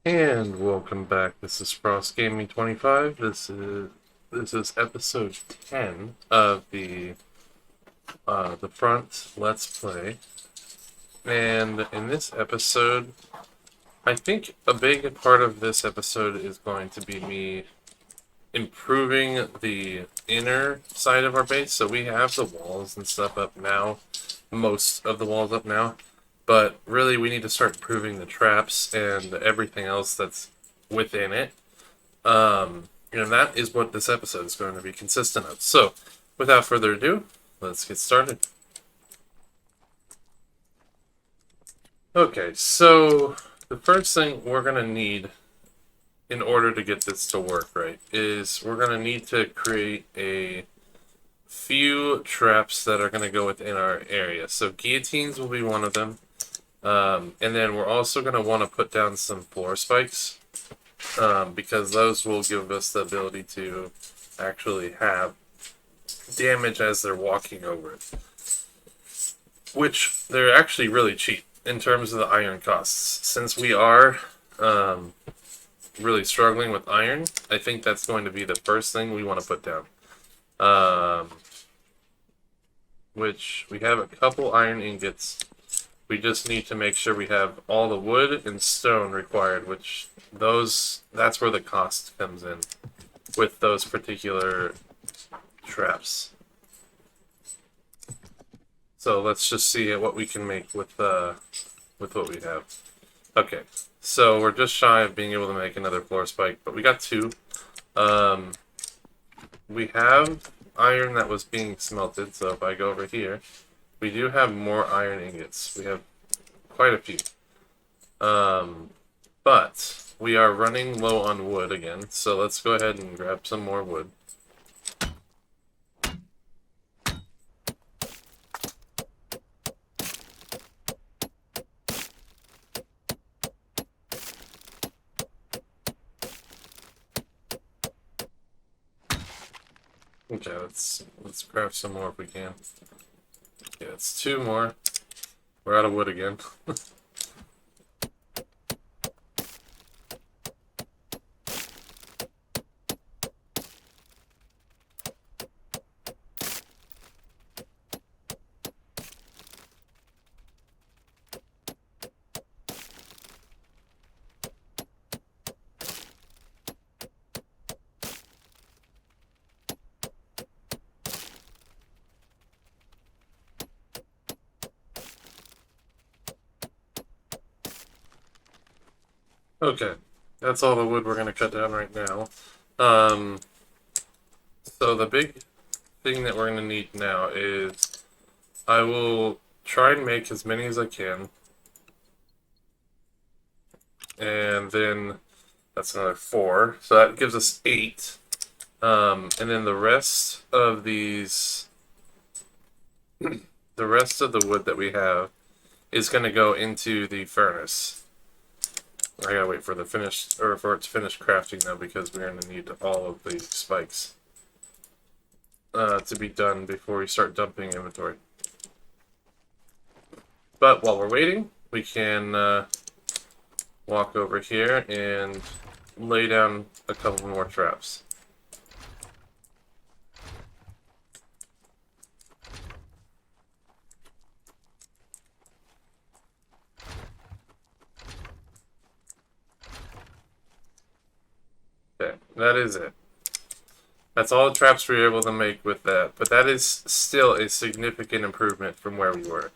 And welcome back. This is Frost Gaming 25. This is episode 10 of the front Let's Play. And in this episode, I think a big part of this episode is going to be me improving the inner side of our base. So we have the walls and stuff up now, most of the walls up now. But really, we need to start improving the traps and everything else that's within it. And that is what this episode is going to be consistent of. So, without further ado, let's get started. Okay, so the first thing we're going to need in order to get this to work right is we're going to need to create a few traps that are going to go within our area. So guillotines will be one of them. And then we're also going to want to put down some floor spikes because those will give us the ability to actually have damage as they're walking over it. Which they're actually really cheap in terms of the iron costs. Since we are really struggling with iron, I think that's going to be the first thing we want to put down. Which we have a couple iron ingots. We just need to make sure we have all the wood and stone required, which that's where the cost comes in with those particular traps. So let's just see what we can make with what we have. Okay, so we're just shy of being able to make another floor spike, but we got two. We have iron that was being smelted, so if I go over here, we do have more iron ingots. We have quite a few. But we are running low on wood again, so let's go ahead and grab some more wood. Okay, let's craft some more if we can. Yeah, it's two more. We're out of wood again. Okay, that's all the wood we're going to cut down right now. So the big thing that we're going to need now is I will try and make as many as I can. And then that's another 4. So that gives us 8. And then the rest of these, the rest of the wood that we have is going to go into the furnace. I gotta wait for the finished, or for it to finish crafting though, because we're gonna need all of the spikes to be done before we start dumping inventory. But while we're waiting, we can walk over here and lay down a couple more traps. Okay, that is it. That's all the traps we were able to make with that, but that is still a significant improvement from where we were.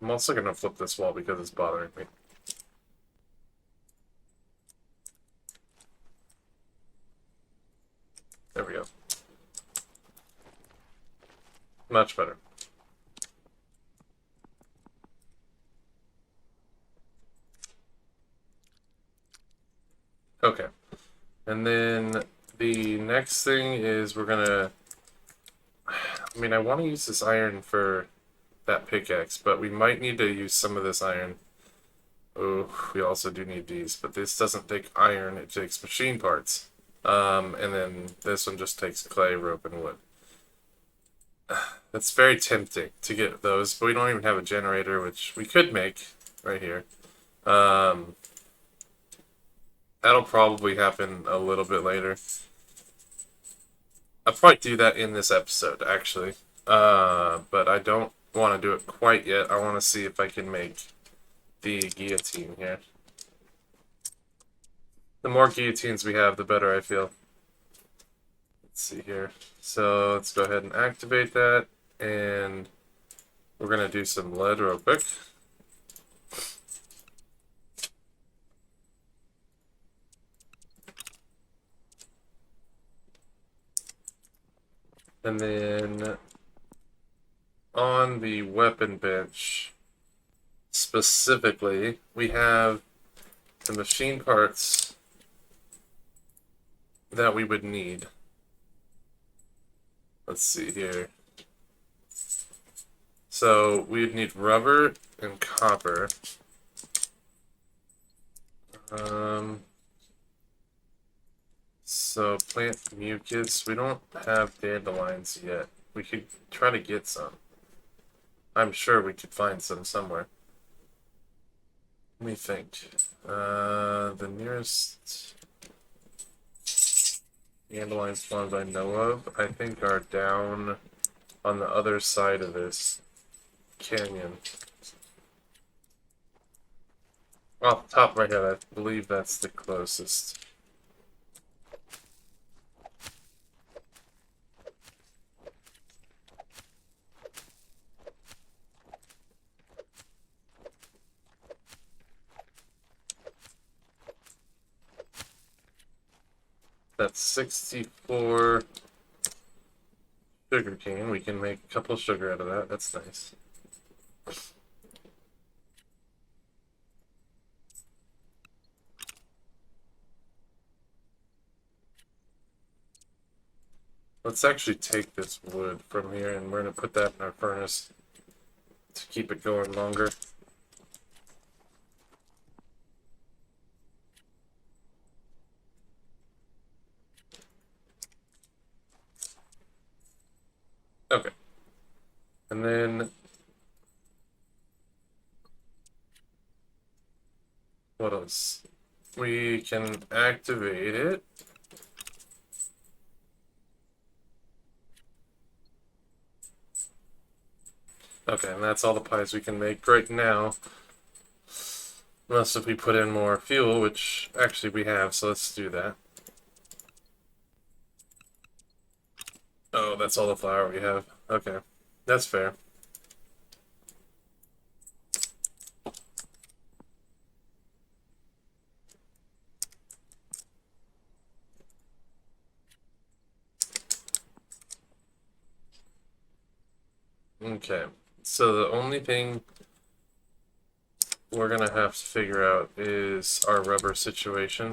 I'm also going to flip this wall because it's bothering me. There we go. Much better. Okay. And then the next thing is we're gonna... I want to use this iron for that pickaxe, but we might need to use some of this iron. Oh, we also do need these, but this doesn't take iron, it takes machine parts. And then this one just takes clay, rope, and wood. It's very tempting to get those, but we don't even have a generator, which we could make right here. Um, that'll probably happen a little bit later. I'll probably do that in this episode, actually. But I don't want to do it quite yet. I want to see if I can make the guillotine here. The more guillotines we have, the better I feel. Let's see here. So let's go ahead and activate that, and we're going to do some lead real quick. And then on the weapon bench, specifically, we have the machine parts that we would need. Let's see here. So we'd need rubber and copper. So plant mucus. We don't have dandelions yet. We could try to get some. I'm sure we could find some somewhere. Let me think. The nearest dandelion spawns I know of, I think, are down on the other side of this canyon. Off the top of my head, I believe that's the closest. That's 64 sugar cane. We can make a couple of sugar out of that. That's nice. Let's actually take this wood from here, and we're going to put that in our furnace to keep it going longer. Okay. And then what else? We can activate it. Okay, and that's all the pies we can make right now. Unless if we put in more fuel, which actually we have, so let's do that. Oh, that's all the flour we have. Okay, that's fair. Okay, so the only thing we're gonna have to figure out is our rubber situation,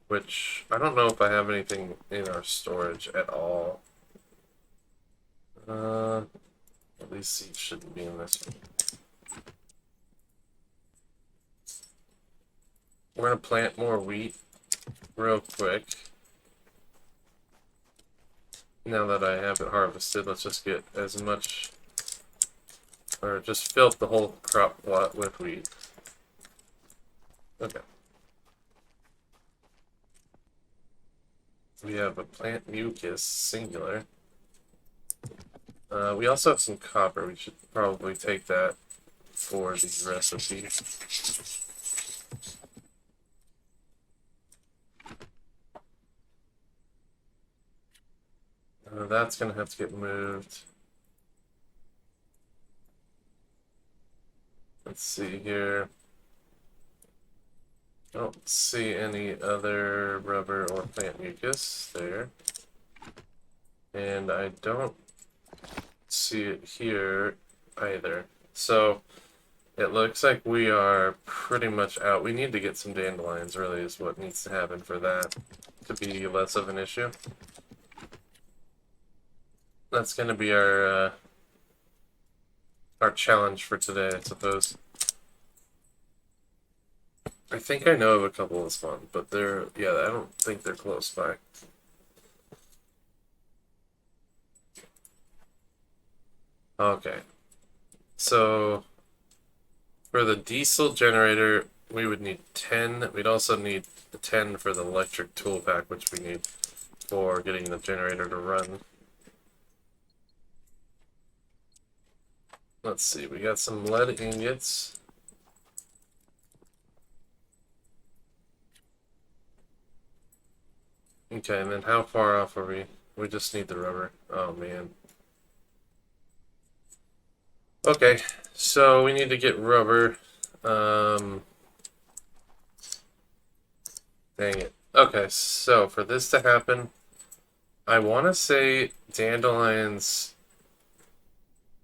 which I don't know if I have anything in our storage at all. At least seeds shouldn't be in this one. We're gonna plant more wheat real quick. Now that I have it harvested, let's just get as much, or just fill up the whole crop plot with wheat. Okay. We have a plant mucus, singular. We also have some copper. We should probably take that for the recipe. That's going to have to get moved. Let's see here. I don't see any other rubber or plant mucus there. And I don't see it here either. So it looks like we are pretty much out. We need to get some dandelions, really, is what needs to happen for that to be less of an issue. That's going to be our challenge for today, I suppose. I think I know of a couple of spawns, but yeah, I don't think they're close by. Okay. So, for the diesel generator, we would need 10. We'd also need 10 for the electric tool pack, which we need for getting the generator to run. Let's see, we got some lead ingots. Okay, and then how far off are we? We just need the rubber. Oh, man. Okay, so we need to get rubber. Dang it. Okay, so for this to happen, I want to say dandelions,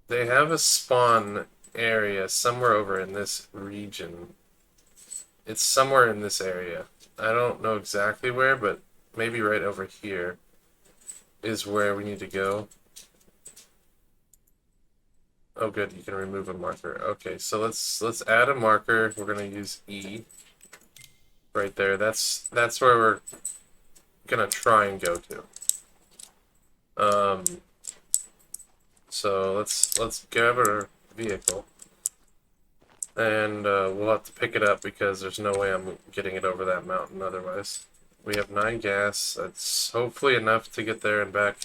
they have a spawn area somewhere over in this region. It's somewhere in this area. I don't know exactly where, but maybe right over here is where we need to go. Oh, good, you can remove a marker. Okay, so let's add a marker. We're gonna use E right there. That's where we're gonna try and go to. So let's grab our vehicle, and we'll have to pick it up because there's no way I'm getting it over that mountain otherwise. We have 9 gas. That's hopefully enough to get there and back.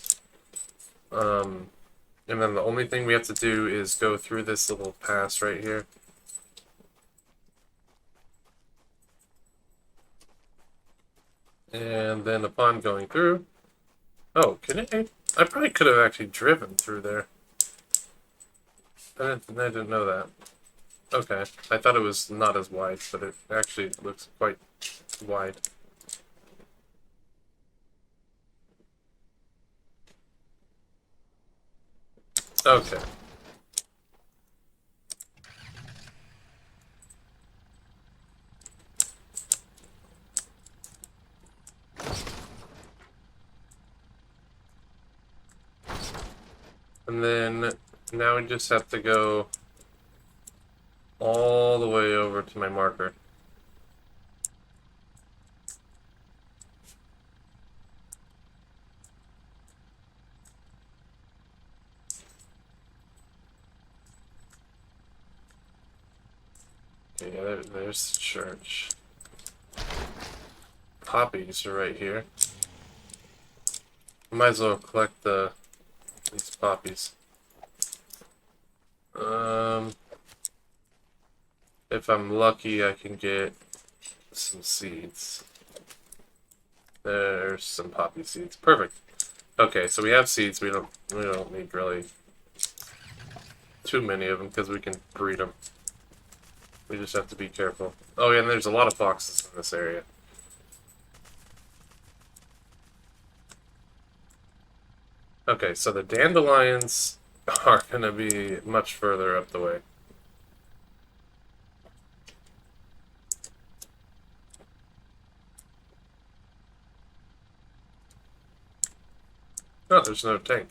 And then the only thing we have to do is go through this little pass right here. And then upon going through... Oh, can it? I probably could have actually driven through there. I didn't know that. Okay, I thought it was not as wide, but it actually looks quite wide. Okay. And then now we just have to go all the way over to my marker. Okay, yeah, there's the church. Poppies are right here. Might as well collect these poppies. If I'm lucky, I can get some seeds. There's some poppy seeds. Perfect. Okay, so we have seeds. We don't need really too many of them because we can breed them. We just have to be careful. Oh yeah, and there's a lot of foxes in this area. Okay, so the dandelions are going to be much further up the way. Oh, there's no tank.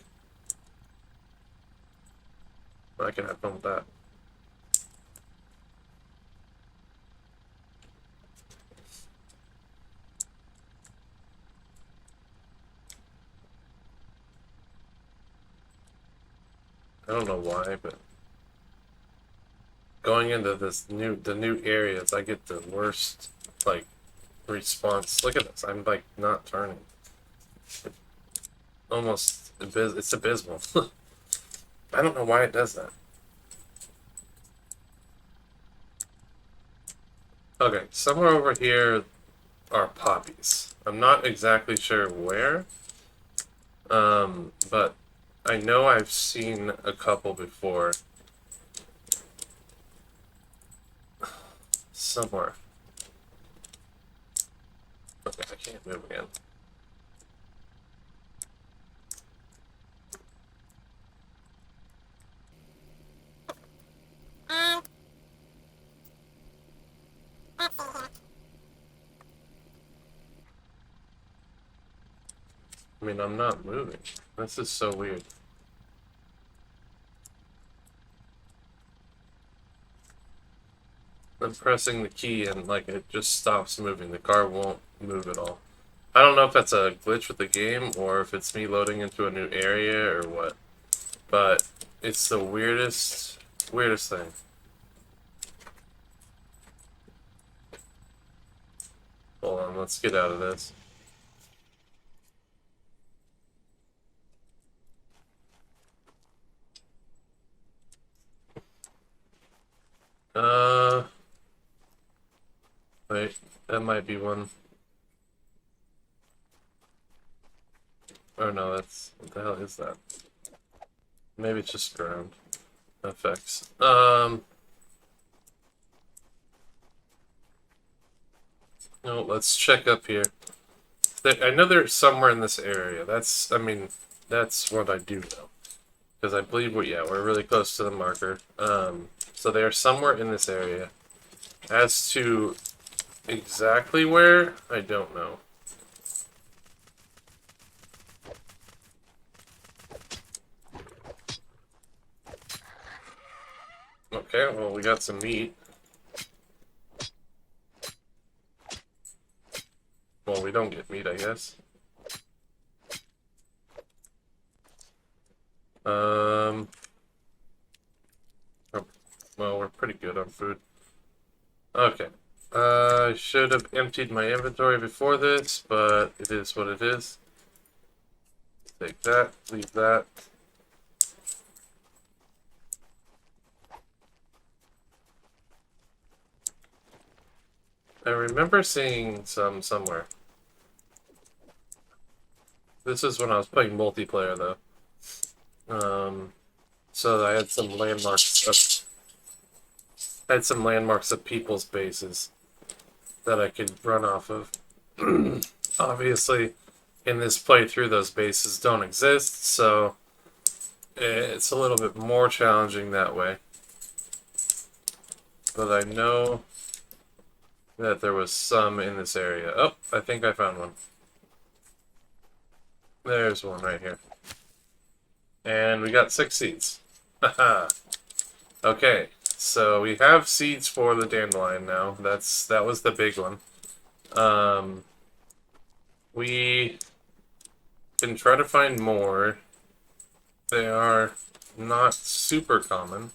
I can have fun with that. I don't know why, but going into the new areas, I get the worst like response. Look at this. I'm like not turning. Almost it's abysmal. I don't know why it does that. Okay, somewhere over here are poppies. I'm not exactly sure where. But I know I've seen a couple before. Somewhere. Okay, I can't move again. I mean, I'm not moving. This is so weird. I'm pressing the key and like it just stops moving. The car won't move at all. I don't know if that's a glitch with the game or if it's me loading into a new area or what. But It's the weirdest thing. Hold on, let's get out of this. Wait, that might be one. Oh no, that's, what the hell is that? Maybe it's just ground effects. No, let's check up here. I know they're somewhere in this area. That's, I mean, that's what I do know. Because I believe we're really close to the marker. So they are somewhere in this area. As to exactly where, I don't know. Okay, well, we got some meat. Well, we don't get meat, I guess. Oh, well, we're pretty good on food. Okay. I should have emptied my inventory before this, but it is what it is. Take that, leave that. I remember seeing some somewhere. This is when I was playing multiplayer, though. So I had some landmarks of people's bases that I could run off of. Obviously, in this playthrough, those bases don't exist, so it's a little bit more challenging that way. But I know that there was some in this area. Oh, I think I found one. There's one right here. And we got 6 seeds. Haha. Okay, so we have seeds for the dandelion now. That was the big one. We can try to find more. They are not super common.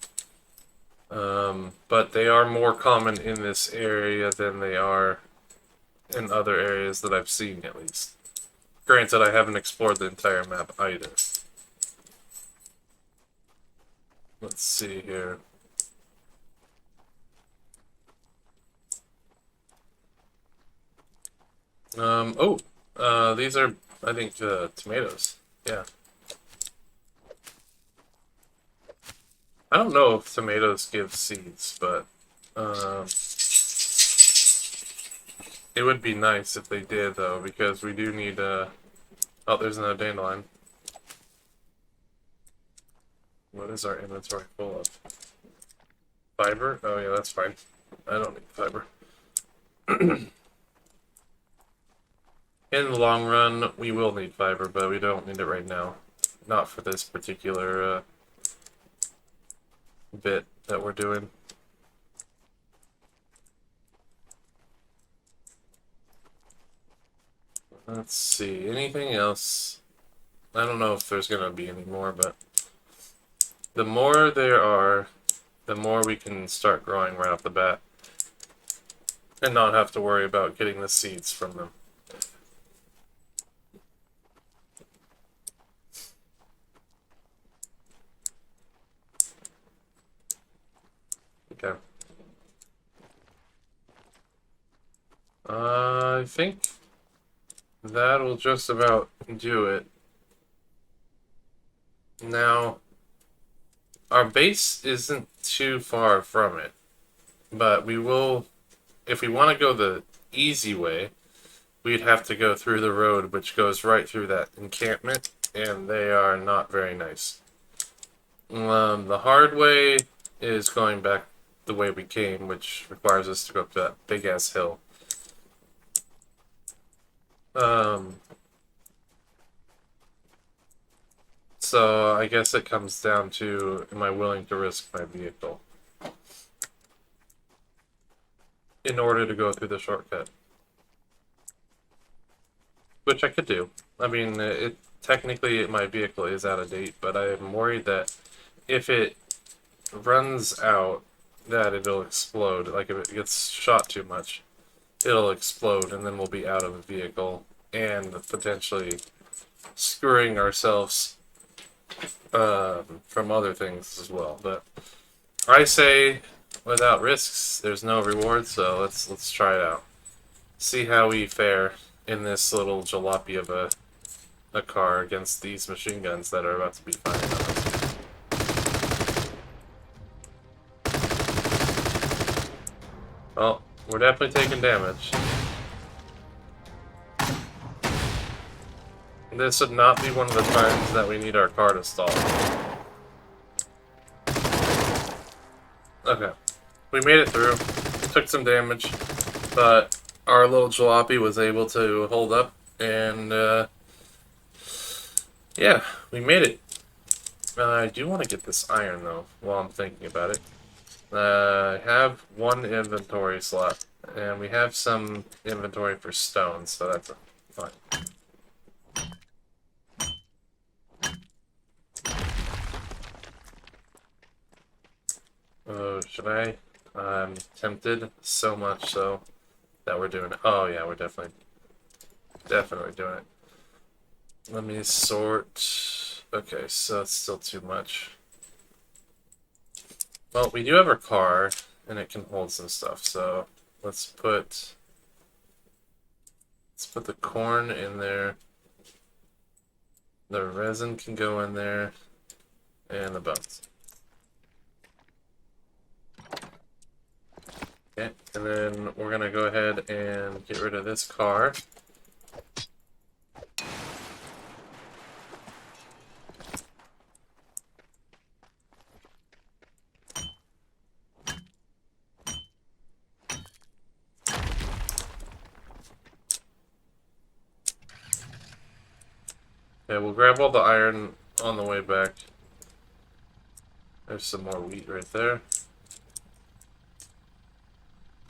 But they are more common in this area than they are in other areas that I've seen, at least. Granted, I haven't explored the entire map either. Let's see here. These are, I think, tomatoes. Yeah. I don't know if tomatoes give seeds, but it would be nice if they did, though, because we do need, oh, there's another dandelion. What is our inventory full of? Fiber? Oh, yeah, that's fine. I don't need fiber. In the long run, we will need fiber, but we don't need it right now. Not for this particular bit that we're doing. Let's see, anything else? I don't know if there's gonna be any more, but the more there are, the more we can start growing right off the bat. And not have to worry about getting the seeds from them. Okay. I think that'll just about do it. Now, our base isn't too far from it, but we will, if we want to go the easy way, we'd have to go through the road which goes right through that encampment, and they are not very nice. The hard way is going back the way we came, which requires us to go up that big-ass hill. So I guess it comes down to, am I willing to risk my vehicle in order to go through the shortcut? Which I could do. I mean, technically my vehicle is out of date, but I am worried that if it runs out, that it'll explode. Like if it gets shot too much, it'll explode, and then we'll be out of the vehicle and potentially screwing ourselves from other things as well. But I say, without risks, there's no reward. So let's try it out. See how we fare in this little jalopy of a car against these machine guns that are about to be firing on us. Well, we're definitely taking damage. This would not be one of the times that we need our car to stall. Okay. We made it through. Took some damage, but our little jalopy was able to hold up, and yeah, we made it. I do want to get this iron, though, while I'm thinking about it. I have one inventory slot, and we have some inventory for stone, so that's fine. Oh, should I? I'm tempted so much so that we're doing it. Oh yeah, we're definitely doing it. Let me sort. Okay, so it's still too much. Well, we do have our car, and it can hold some stuff, so let's put the corn in there. The resin can go in there, and the bones. Okay, and then we're gonna go ahead and get rid of this car. Okay, we'll grab all the iron on the way back. There's some more wheat right there.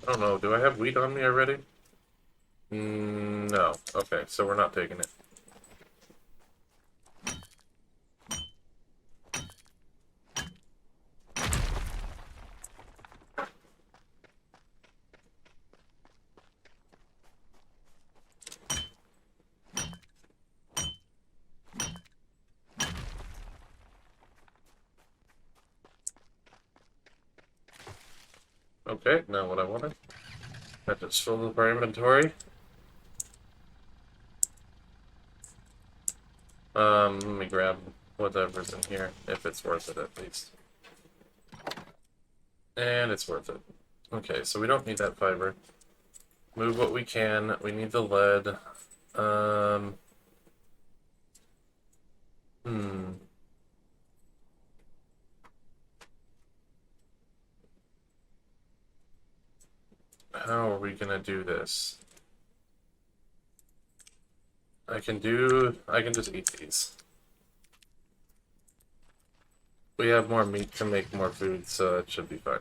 I don't know, do I have wheat on me already? No. Okay, so we're not taking it. Okay, now what I wanted. That just filled up our inventory. Let me grab whatever's in here, if it's worth it at least. And it's worth it. Okay, so we don't need that fiber. Move what we can. We need the lead. How are we gonna do this? I can just eat these. We have more meat to make more food, so it should be fine.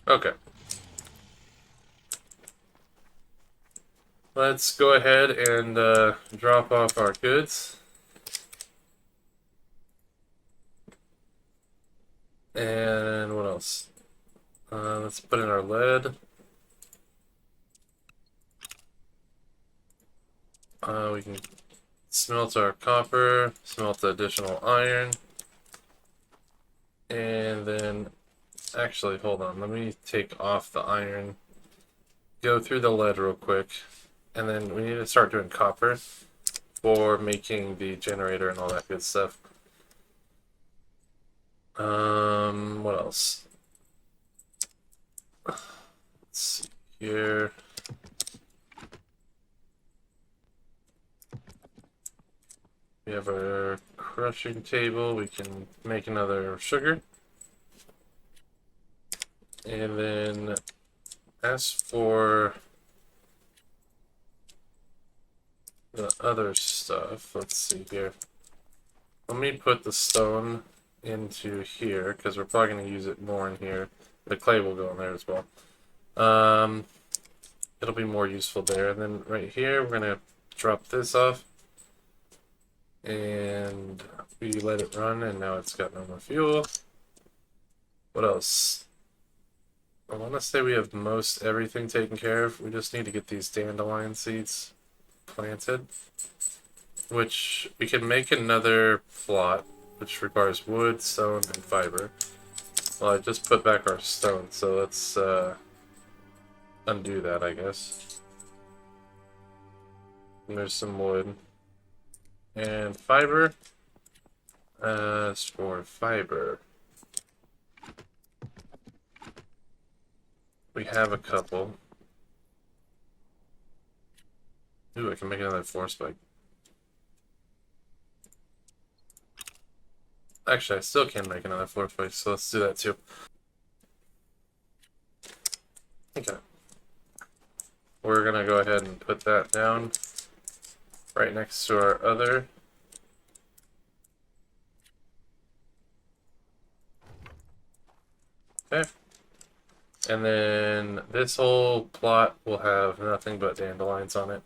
Okay. Let's go ahead and drop off our goods. And what else? Let's put in our lead. We can smelt our copper, smelt the additional iron. And then, actually, hold on. Let me take off the iron. Go through the lead real quick. And then we need to start doing copper for making the generator and all that good stuff. What else? Let's see here. We have our crushing table. We can make another sugar. And then as for the other stuff, let's see here. Let me put the stone into here, because we're probably going to use it more in here. The clay will go in there as well. It'll be more useful there. And then right here, we're gonna drop this off. And we let it run, and now it's got no more fuel. What else? I want to say we have most everything taken care of. We just need to get these dandelion seeds planted. Which we can make another plot, which requires wood, stone, and fiber. Well, I just put back our stone, so let's undo that, I guess. And there's some wood. And fiber. As for fiber, we have a couple. Ooh, I can make another force spike. Actually, I still can make another force spike, so let's do that too. Okay. We're gonna go ahead and put that down right next to our other. Okay. And then this whole plot will have nothing but dandelions on it.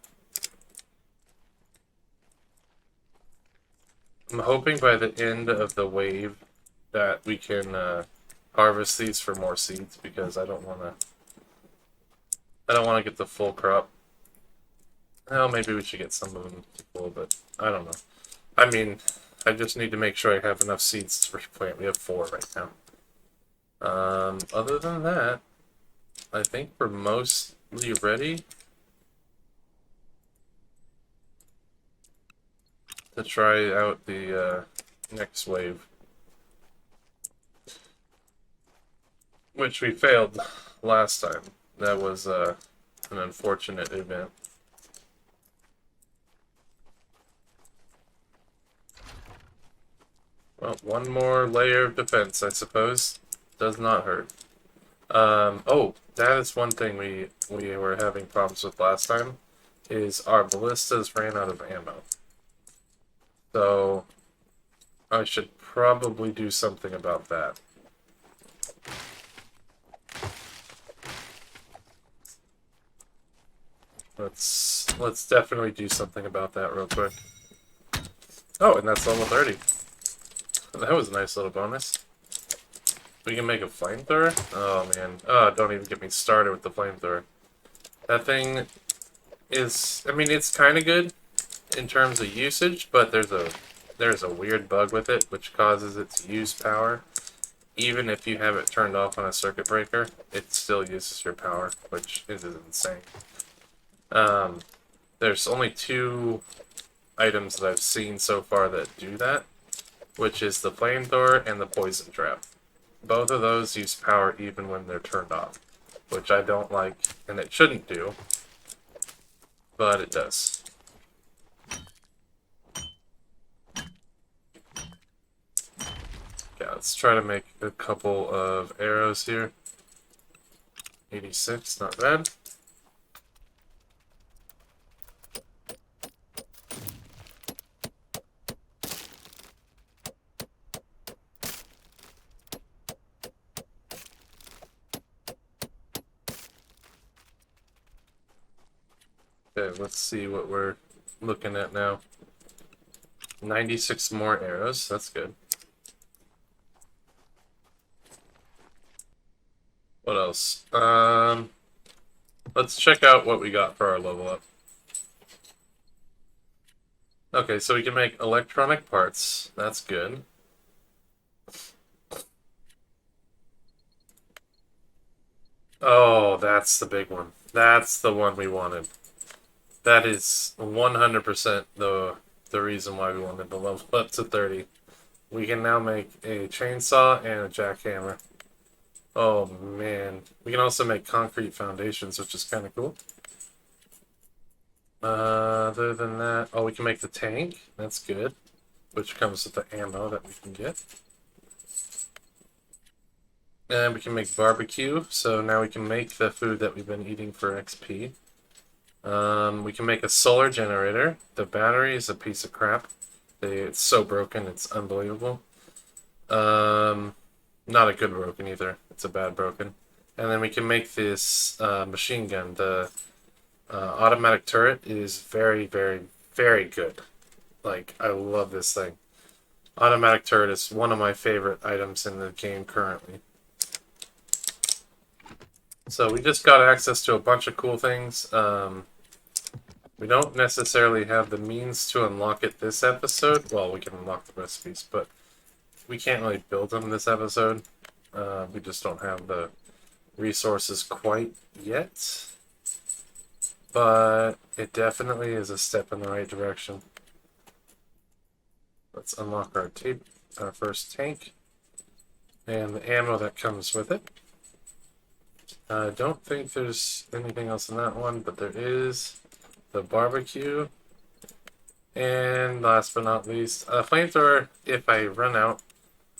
I'm hoping by the end of the wave that we can harvest these for more seeds, because I don't want to get the full crop. Well, maybe we should get some of them full, but I don't know. I mean, I just need to make sure I have enough seeds to replant. We have 4 right now. Other than that, I think we're mostly ready to try out the next wave, which we failed last time. That was an unfortunate event. Well, one more layer of defense, I suppose. Does not hurt. Oh, that is one thing we were having problems with last time, is our ballistas ran out of ammo. So, I should probably do something about that. Let's definitely do something about that real quick. Oh, and that's level 30. That was a nice little bonus. We can make a flamethrower? Oh, man. Oh, don't even get me started with the flamethrower. That thing is... I mean, it's kind of good in terms of usage, but there's a weird bug with it, which causes it to use power. Even if you have it turned off on a circuit breaker, it still uses your power, which is insane. There's only 2 items that I've seen so far that do that, which is the flamethrower and the poison trap. Both of those use power even when they're turned off, which I don't like, and it shouldn't do, but it does. Yeah, let's try to make a couple of arrows here. 86, not bad. Okay, let's see what we're looking at now. 96 more arrows, that's good. What else? Let's check out what we got for our level up. Okay, so we can make electronic parts. That's good. Oh, that's the big one. That's the one we wanted. That is 100% the reason why we wanted to level up to 30. We can now make a chainsaw and a jackhammer. Oh man. We can also make concrete foundations, which is kind of cool. Other than that, oh, we can make the tank. That's good. Which comes with the ammo that we can get. And we can make barbecue, so now we can make the food that we've been eating for XP. We can make a solar generator. The battery is a piece of crap. It's so broken, it's unbelievable. Not a good broken either. It's a bad broken. And then we can make this machine gun. The automatic turret is very, very, very good. Like, I love this thing. Automatic turret is one of my favorite items in the game currently. So we just got access to a bunch of cool things. We don't necessarily have the means to unlock it this episode. Well, we can unlock the recipes, but we can't really build them this episode. We just don't have the resources quite yet. But it definitely is a step in the right direction. Let's unlock our first tank and the ammo that comes with it. I don't think there's anything else in that one, but there is the barbecue. And last but not least, flamethrower. If I run out,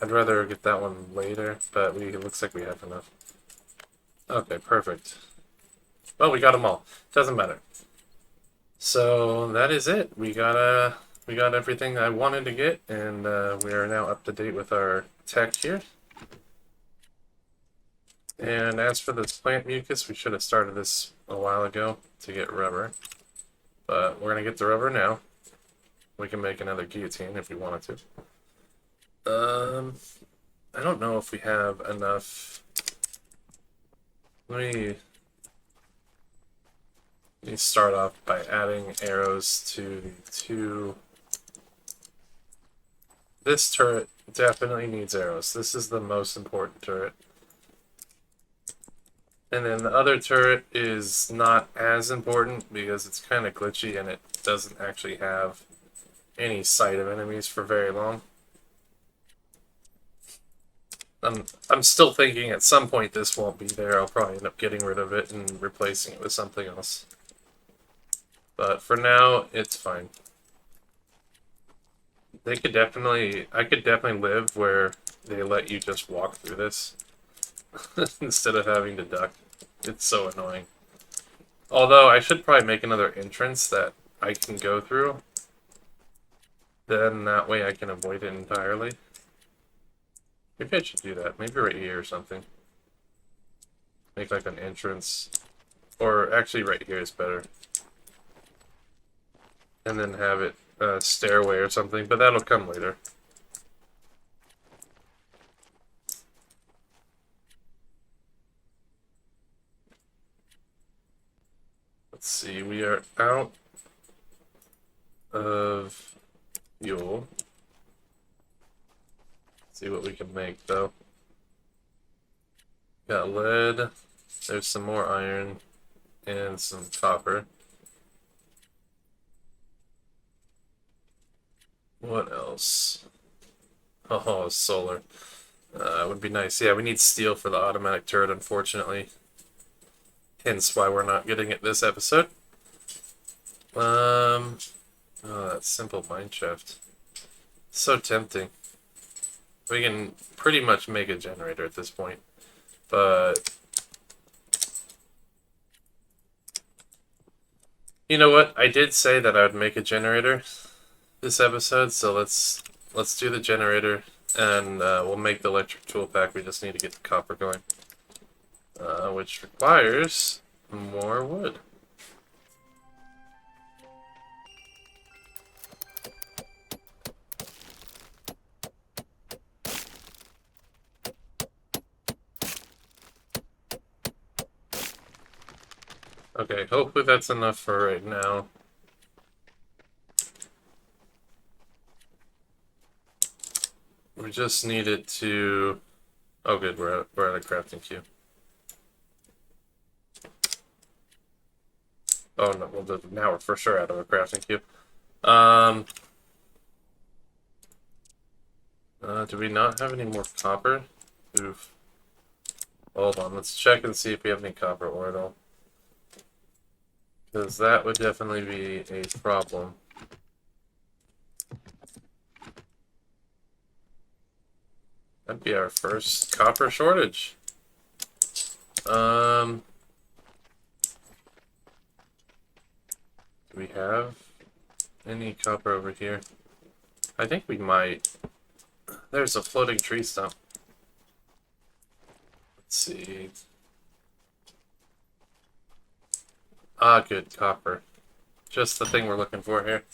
I'd rather get that one later, but it looks like we have enough. Okay, perfect. Well, we got them all. Doesn't matter. So that is it. We got everything I wanted to get, and we are now up to date with our tech here. And as for this plant mucus, we should have started this a while ago to get rubber. But we're going to get the rubber now. We can make another guillotine if we wanted to. I don't know if we have enough. Let me start off by adding arrows to the two. This turret definitely needs arrows. This is the most important turret. And then the other turret is not as important because it's kind of glitchy and it doesn't actually have any sight of enemies for very long. I'm still thinking at some point this won't be there. I'll probably end up getting rid of it and replacing it with something else. But for now, it's fine. I could definitely live where they let you just walk through this. Instead of having to duck. It's so annoying. Although, I should probably make another entrance that I can go through. Then that way I can avoid it entirely. Maybe I should do that. Maybe right here or something. Make like an entrance. Or actually right here is better. And then have it a stairway or something, but that'll come later. Let's see, we are out of fuel. Let's see what we can make though. Got lead, there's some more iron, and some copper. What else? Oh, solar. Would be nice. Yeah, we need steel for the automatic turret, unfortunately. Hence why we're not getting it this episode. Oh, that simple mine shaft. So tempting. We can pretty much make a generator at this point. But you know what? I did say that I would make a generator this episode, so let's do the generator and we'll make the electric tool pack. We just need to get the copper going. Which requires more wood. Okay, hopefully that's enough for right now. We just need it to... Oh good, we're at a crafting queue. Oh no, well, now we're for sure out of a crafting queue. Do we not have any more copper? Oof. Hold on, let's check and see if we have any copper ore though. Because that would definitely be a problem. That'd be our first copper shortage. Do we have any copper over here? I think we might. There's a floating tree stump. Let's see. Ah, good, copper. Just the thing we're looking for here.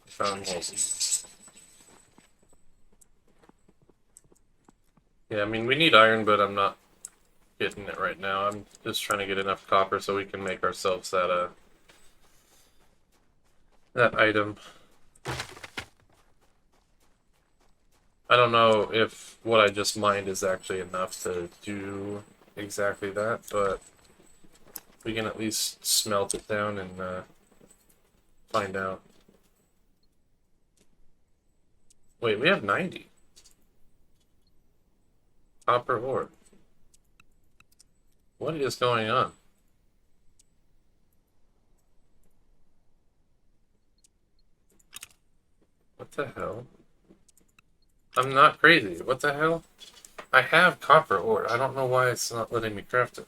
Found more. Yeah, I mean, we need iron, but I'm not getting it right now. I'm just trying to get enough copper so we can make ourselves that item. I don't know if what I just mined is actually enough to do exactly that, but we can at least smelt it down and find out. Wait, we have 90 copper ore. What is going on? What the hell? I'm not crazy. What the hell? I have copper ore. I don't know why it's not letting me craft it.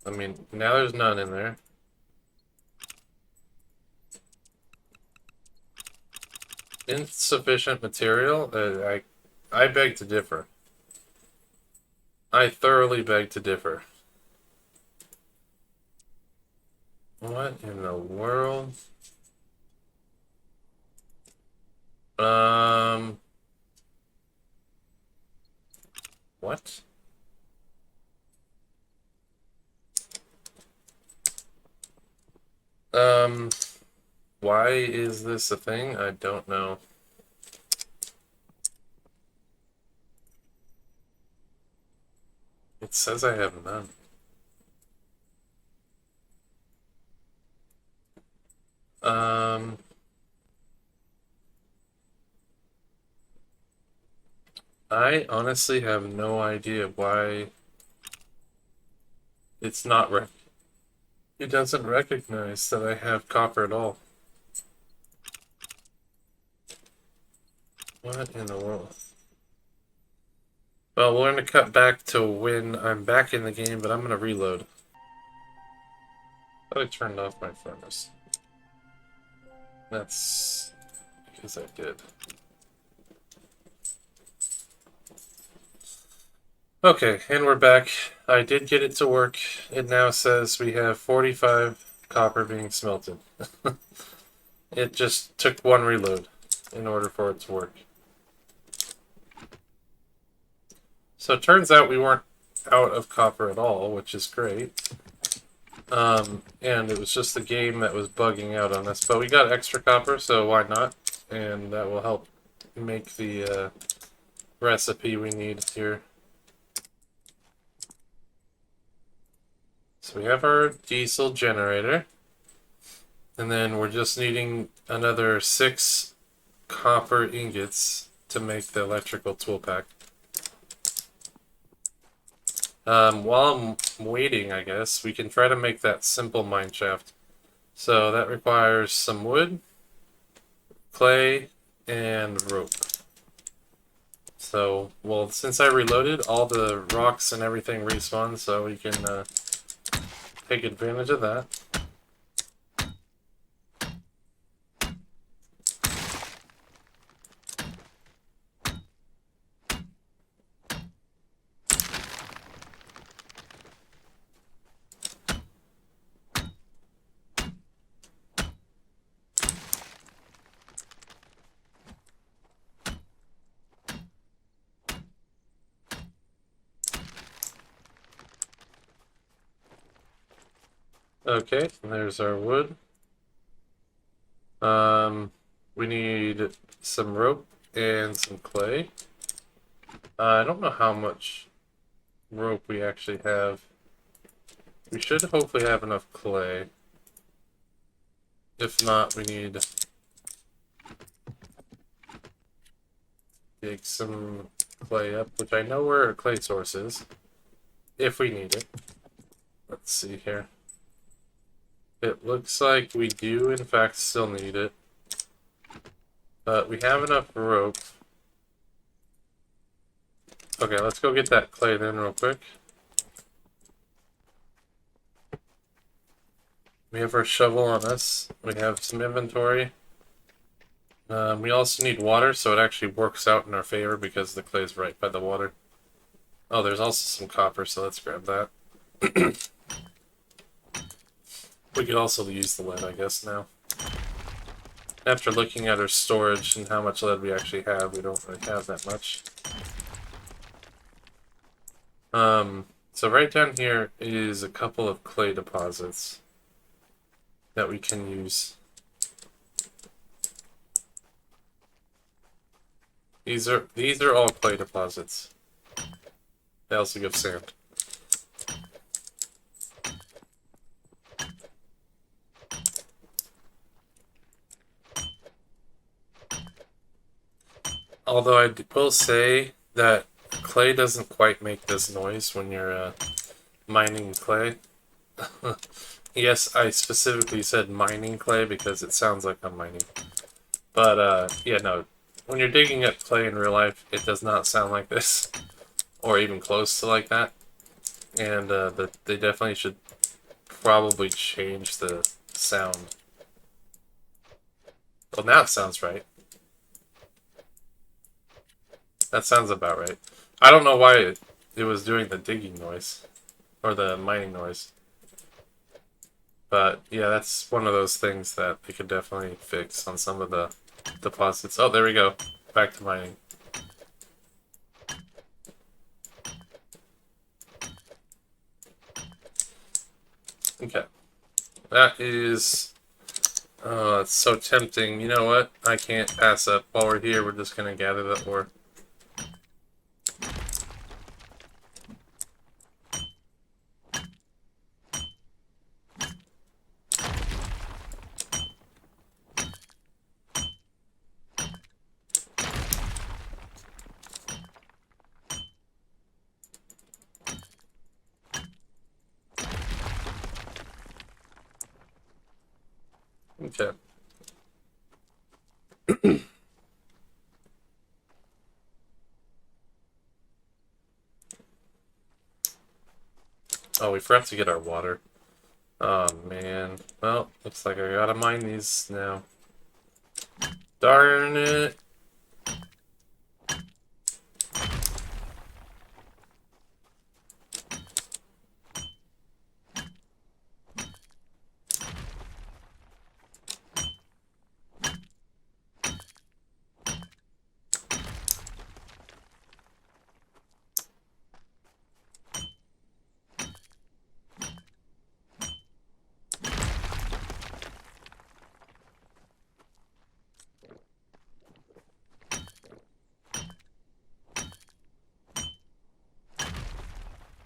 I mean, now there's none in there. Insufficient material? I beg to differ. I thoroughly beg to differ. What in the world? What? Why is this a thing? I don't know. It says I have none. I honestly have no idea why it's not it doesn't recognize that I have copper at all. What in the world? Well, we're going to cut back to when I'm back in the game, but I'm going to reload. I turned off my furnace. That's because I did. Okay, and we're back. I did get it to work. It now says we have 45 copper being smelted. It just took one reload in order for it to work. So it turns out we weren't out of copper at all, which is great. And it was just the game that was bugging out on us. But we got extra copper, so why not? And that will help make the recipe we need here. So we have our diesel generator. And then we're just needing another 6 copper ingots to make the electrical tool pack. While I'm waiting, I guess, we can try to make that simple mine shaft. So that requires some wood, clay, and rope. So, well, since I reloaded, all the rocks and everything respawn, so we can take advantage of that. Okay, there's our wood. We need some rope and some clay. I don't know how much rope we actually have. We should hopefully have enough clay. If not, we need to dig some clay up, which I know where a clay source is, if we need it. Let's see here. It looks like we do, in fact, still need it. But we have enough rope. Okay, let's go get that clay then real quick. We have our shovel on us. We have some inventory. We also need water, so it actually works out in our favor because the clay is right by the water. Oh, there's also some copper, so let's grab that. We could also use the lead, I guess, now. After looking at our storage and how much lead we actually have, we don't really have that much. So right down here is a couple of clay deposits that we can use. These are all clay deposits. They also give sand. Although I will say that clay doesn't quite make this noise when you're mining clay. Yes, I specifically said mining clay because it sounds like I'm mining. But yeah, no. When you're digging up clay in real life, it does not sound like this, or even close to like that. And they definitely should probably change the sound. Well, now it sounds right. That sounds about right. I don't know why it was doing the digging noise, or the mining noise. But yeah, that's one of those things that they could definitely fix on some of the deposits. Oh, there we go. Back to mining. Okay. That is... Oh, it's so tempting. You know what? I can't pass up. While we're here, we're just going to gather the ore. Okay. Oh, we forgot to get our water. Oh, man. Well, looks like I gotta mine these now. Darn it.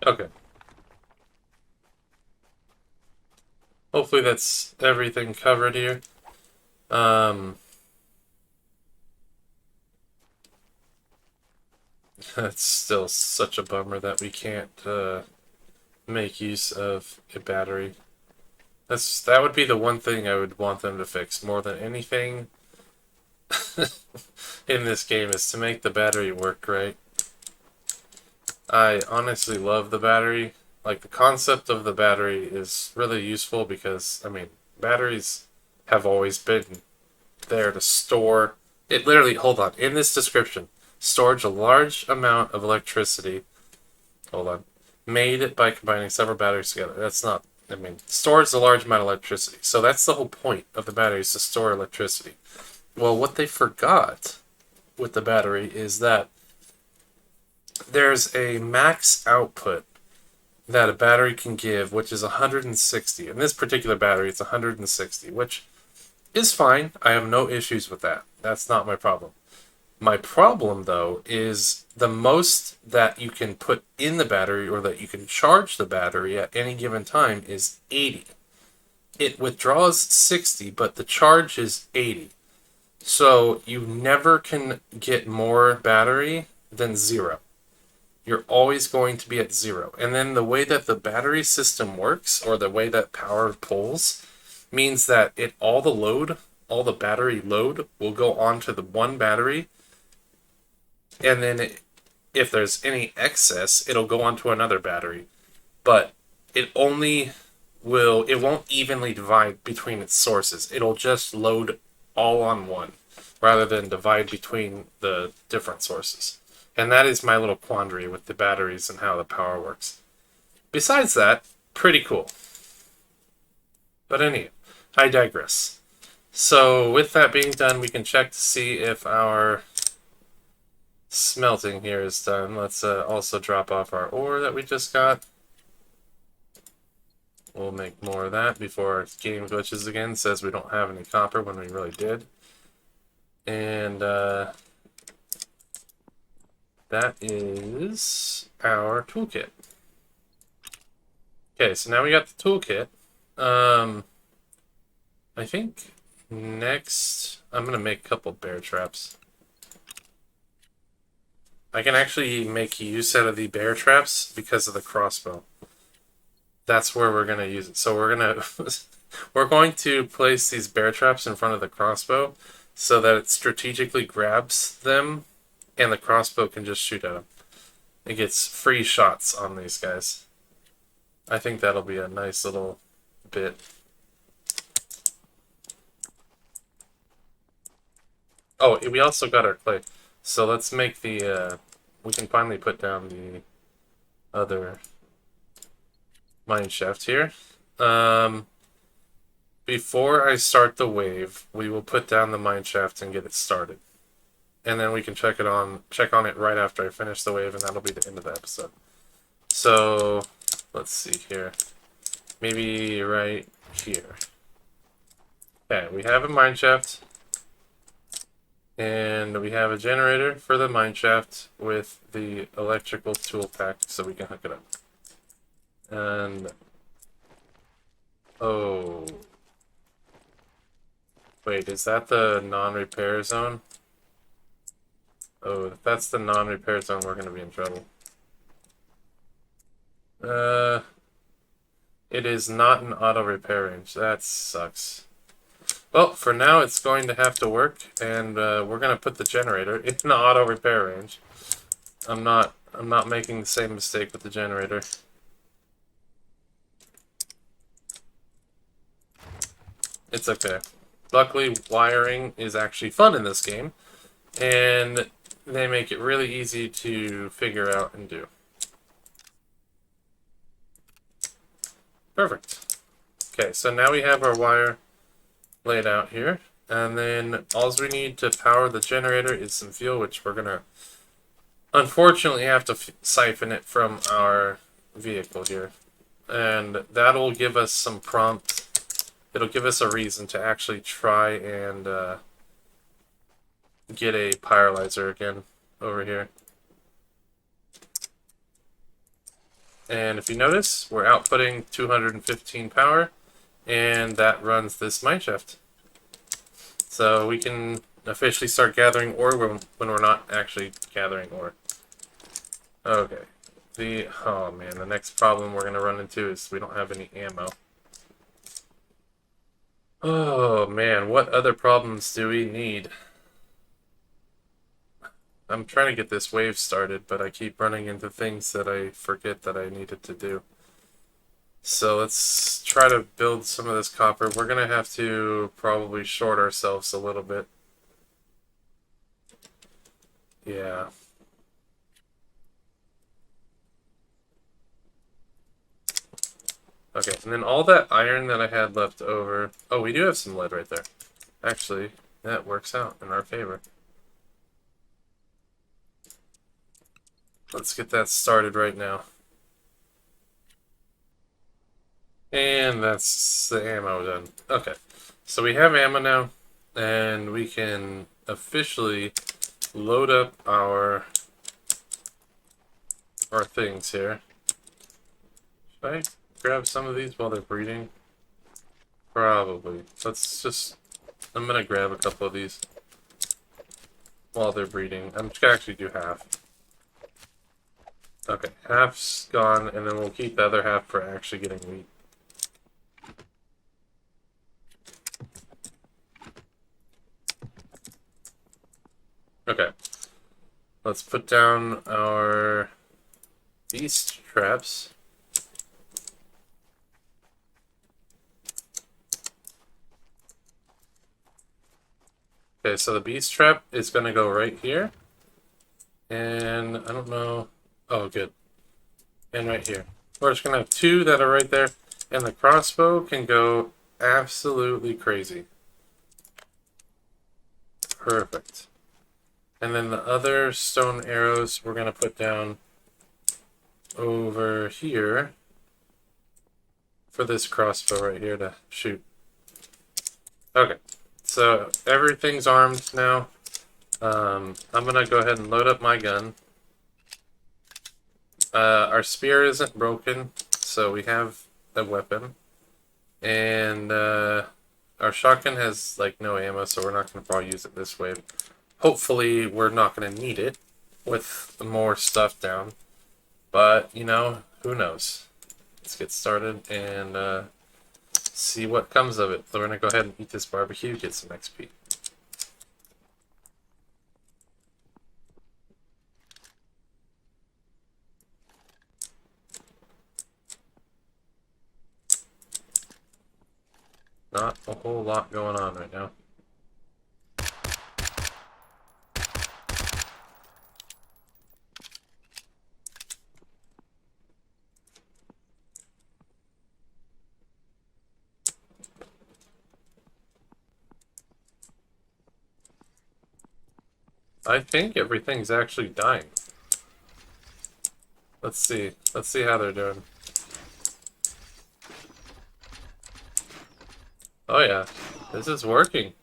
Okay. Hopefully that's everything covered here. It's still such a bummer that we can't make use of a battery. That would be the one thing I would want them to fix more than anything in this game, is to make the battery work right. I honestly love the battery. Like, the concept of the battery is really useful because, I mean, batteries have always been there to store. It literally, hold on, in this description, storage a large amount of electricity. Hold on. Made by combining several batteries together. That's not, I mean, stores a large amount of electricity. So that's the whole point of the battery, is to store electricity. Well, what they forgot with the battery is that there's a max output that a battery can give, which is 160. In this particular battery, it's 160, which is fine. I have no issues with that. That's not my problem. My problem, though, is the most that you can put in the battery, or that you can charge the battery at any given time, is 80. It withdraws 60, but the charge is 80. So you never can get more battery than 0. You're always going to be at 0. And then the way that the battery system works, or the way that power pulls, means that all the battery load will go onto the one battery, and then if there's any excess, it'll go onto another battery. But it won't evenly divide between its sources. It'll just load all on one. rather than divide between the different sources. And that is my little quandary with the batteries and how the power works. Besides that, pretty cool. But anyway, I digress. So with that being done, we can check to see if our smelting here is done. Let's also drop off our ore that we just got. We'll make more of that before our game glitches again. It says we don't have any copper when we really did. And that is our toolkit. Okay, so now we got the toolkit. I think next I'm going to make a couple bear traps. I can actually make use out of the bear traps because of the crossbow. That's where we're going to use it. So we're going to place these bear traps in front of the crossbow so that it strategically grabs them and the crossbow can just shoot at them. It gets free shots on these guys. I think that'll be a nice little bit. Oh, we also got our clay. So let's make the, we can finally put down the other mine shaft here. Before I start the wave, we will put down the mine shaft and get it started. And then we can check on it right after I finish the wave, and that'll be the end of the episode. So, let's see here. Maybe right here. Okay, we have a mine shaft. And we have a generator for the mine shaft with the electrical tool pack so we can hook it up. And oh, wait, is that the non-repair zone? Oh, if that's the non-repair zone, we're gonna be in trouble. It is not an auto repair range. That sucks. Well, for now, it's going to have to work, and we're going to put the generator in the auto repair range. I'm not making the same mistake with the generator. It's okay. Luckily, wiring is actually fun in this game, and they make it really easy to figure out and do. Perfect. Okay, so now we have our wire laid out here, and then all we need to power the generator is some fuel, which we're gonna unfortunately have to siphon it from our vehicle here, and that'll give us some prompt. It'll give us a reason to actually try and get a pyrolyzer again over here. And if you notice, we're outputting 215 power, and that runs this mine shaft. So we can officially start gathering ore when we're not actually gathering ore. Okay. Oh man, the next problem we're going to run into is we don't have any ammo. Oh man, what other problems do we need? I'm trying to get this wave started, but I keep running into things that I forget that I needed to do. So let's try to build some of this copper. We're going to have to probably short ourselves a little bit. Yeah. Okay, and then all that iron that I had left over... Oh, we do have some lead right there. Actually, that works out in our favor. Let's get that started right now. And that's the ammo done. Okay, so we have ammo now, and we can officially load up our things here. Should I grab some of these while they're breeding? Probably. I'm gonna grab a couple of these while they're breeding. I'm just gonna actually do half. Okay, half's gone, and then we'll keep the other half for actually getting wheat. Okay, let's put down our beast traps. Okay, so the beast trap is going to go right here. And I don't know. Oh, good. And right here. We're just going to have two that are right there. And the crossbow can go absolutely crazy. Perfect. And then the other stone arrows we're going to put down over here for this crossbow right here to shoot. Okay, so everything's armed now. I'm going to go ahead and load up my gun. Our spear isn't broken, so we have a weapon. And our shotgun has like no ammo, so we're not going to probably use it this wave. Hopefully we're not going to need it with more stuff down. But, you know, who knows? Let's get started and see what comes of it. So we're going to go ahead and eat this barbecue, get some XP. Not a whole lot going on right now. I think everything's actually dying. Let's see. Let's see how they're doing. Oh yeah, this is working.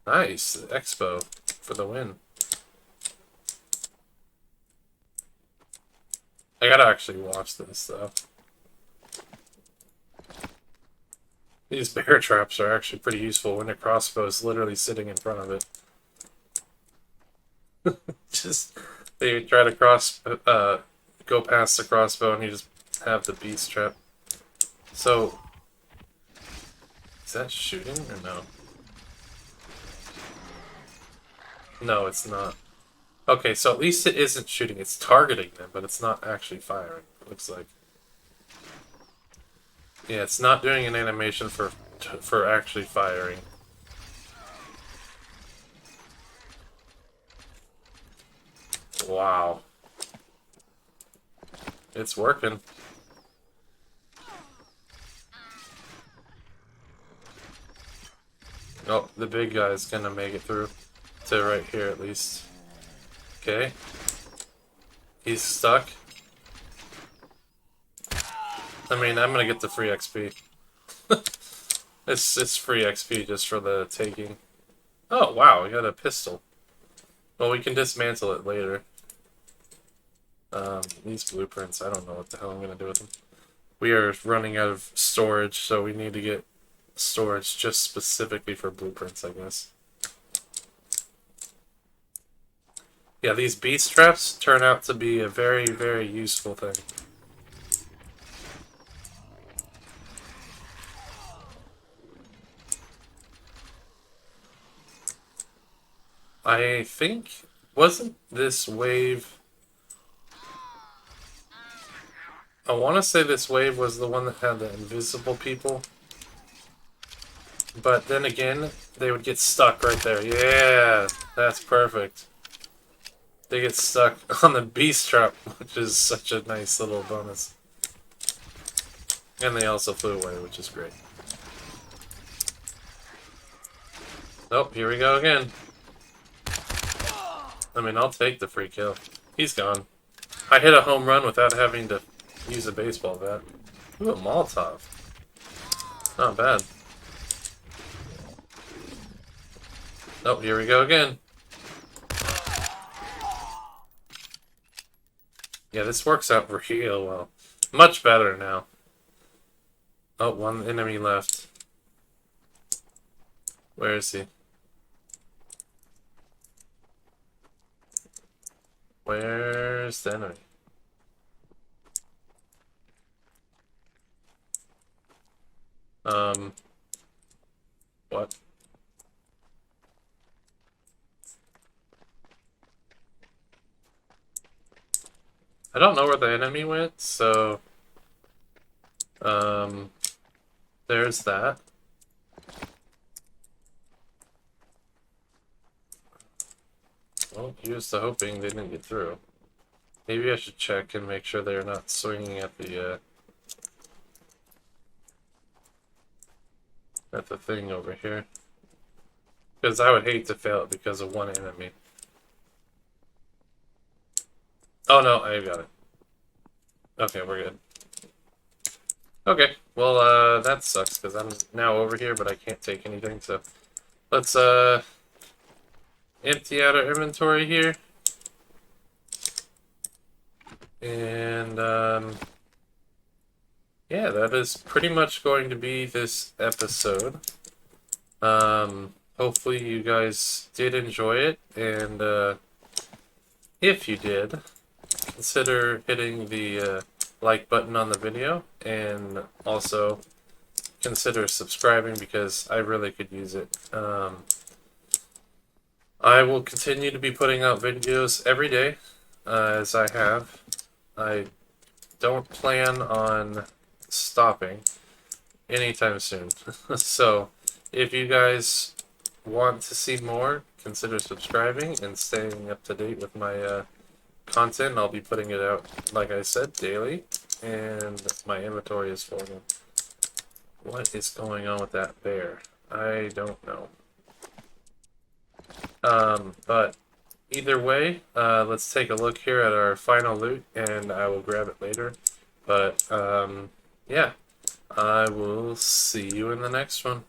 Nice. Expo for the win. I gotta actually watch this though. These bear traps are actually pretty useful when a crossbow is literally sitting in front of it. Just they try to go past the crossbow and you just have the beast trap. So is that shooting or no? No, it's not. Okay, so at least it isn't shooting. It's targeting them, but it's not actually firing. It looks like. Yeah, it's not doing an animation for actually firing. Wow. It's working. Oh, the big guy's gonna make it through to right here at least. Okay. He's stuck. I mean, I'm gonna get the free XP. It's free XP just for the taking. Oh, wow, we got a pistol. Well, we can dismantle it later. These blueprints, I don't know what the hell I'm gonna do with them. We are running out of storage, so we need to get storage just specifically for blueprints, I guess. Yeah, these beast traps turn out to be a very, very useful thing. I think, wasn't this wave... I want to say this wave was the one that had the invisible people. But then again, they would get stuck right there. Yeah, that's perfect. They get stuck on the beast trap, which is such a nice little bonus. And they also flew away, which is great. Oh, here we go again. I mean, I'll take the free kill. He's gone. I hit a home run without having to use a baseball bat. Ooh, a Molotov. Not bad. Oh, here we go again. Yeah, this works out real well. Much better now. Oh, one enemy left. Where is he? Where's the enemy? What? I don't know where the enemy went, so... there's that. Well, here's the hoping they didn't get through. Maybe I should check and make sure they're not swinging at the thing over here. Because I would hate to fail it because of one enemy. Oh no, I got it. Okay, we're good. Okay, well, that sucks because I'm now over here, but I can't take anything, so let's, empty out our inventory here. And, yeah, that is pretty much going to be this episode. Hopefully you guys did enjoy it, and, if you did, consider hitting the, like button on the video, and also consider subscribing because I really could use it. I will continue to be putting out videos every day, as I have. I don't plan on stopping anytime soon. So, if you guys want to see more, consider subscribing and staying up to date with my content. I'll be putting it out, like I said, daily, and my inventory is full. What is going on with that bear? I don't know. But either way, let's take a look here at our final loot, and I will grab it later. But, yeah, I will see you in the next one.